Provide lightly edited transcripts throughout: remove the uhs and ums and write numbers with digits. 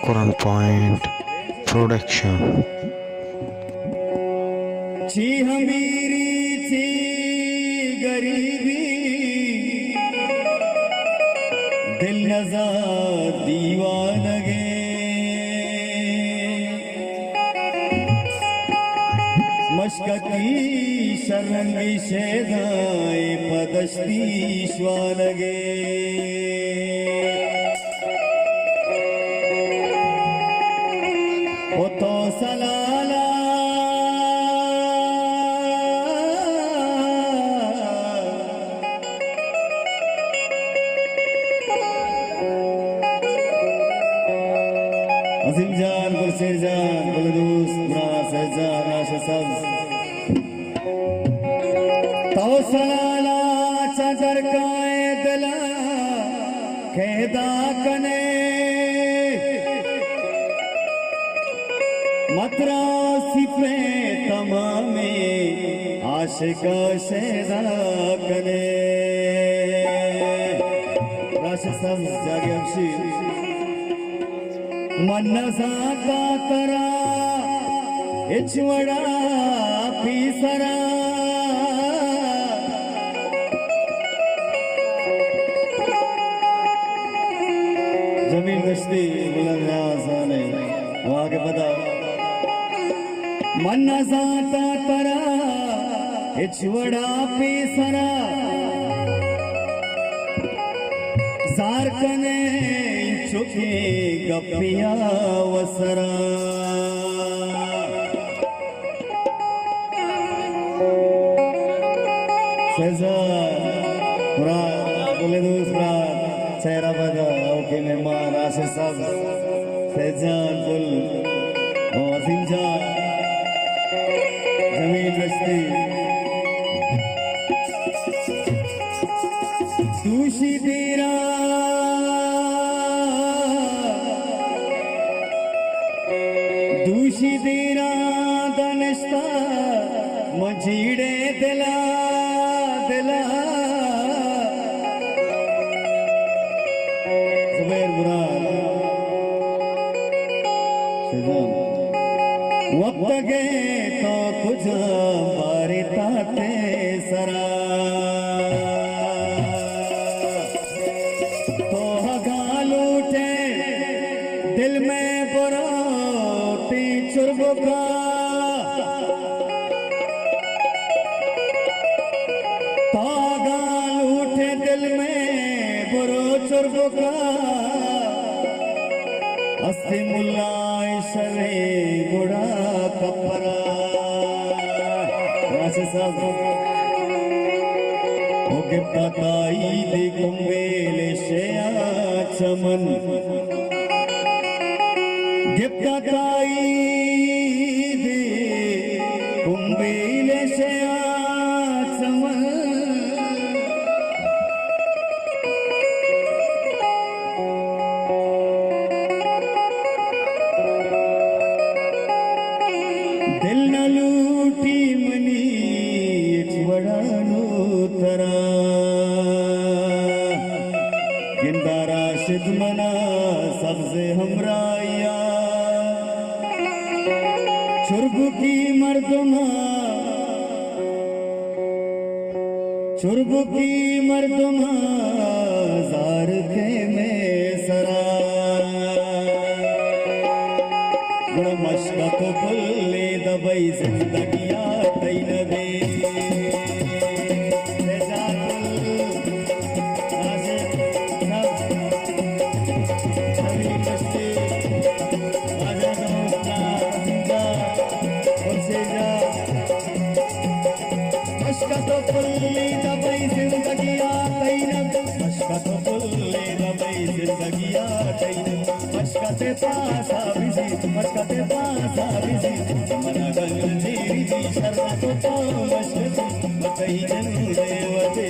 Quran Point Production. छी हमीरी छी गरीबी दिल नज़ार दीवानगे मशकती शर्रंगी शेदाए पदश्ती श्वानगे ओ तो सलाला अजीम जान गुलशेर जान गुलदूस मुराद सहजान आशा सब तो सलाला चादर काए दिला खेदा कने मतरा सिफे तमामे आशिका शेदा कने राशि सब जागे अमशी मनसा का तरा इचवड़ा पीसरा जमीन गश्ती बुलंद आसाने वहाँ के पता मनसा का तरा इचवड़ा पीसरा सारकने चुके गपिया वसरा चेहरा बदा ओके मेहमान आशिक साहब फैजान गुल और अजीम जान जमीन रश्ती दूषी तेरा दूषी तेरा दनस्ता मजीड़े दिला दिला जुबैर मुराद वक्त गए तो कुछ बारे ताते सरा तो हगाल उठे दिल में बुरोती चुरबुका तो हगाल उठे दिल में बुरो चुरबुका अस्ति मुल्लाए शरे गुड़ा कपरा राशि साहब ओ गिफ्ता ताई दे कुंबेले शेया चमन गिफ्ता ताई दे कुंबेले शेया चमन दिल न लूटी मनी वड़ानो तरा गिंदा राशिद मना सबसे हमराया चुरबु की मर्दमा जार थे में सरा मशक तो पुल्ले दबई जिंदगिया तैनबे मशक तो पुल्ले दबई जिंदगिया तैनब मशक तो पुल्ले दबई जिंदगिया तैनब मशकते पासा बिजी मना गंग जीरी दी शर्मा तो मशकती मकई जन देवते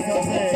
Gracias.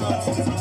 साथ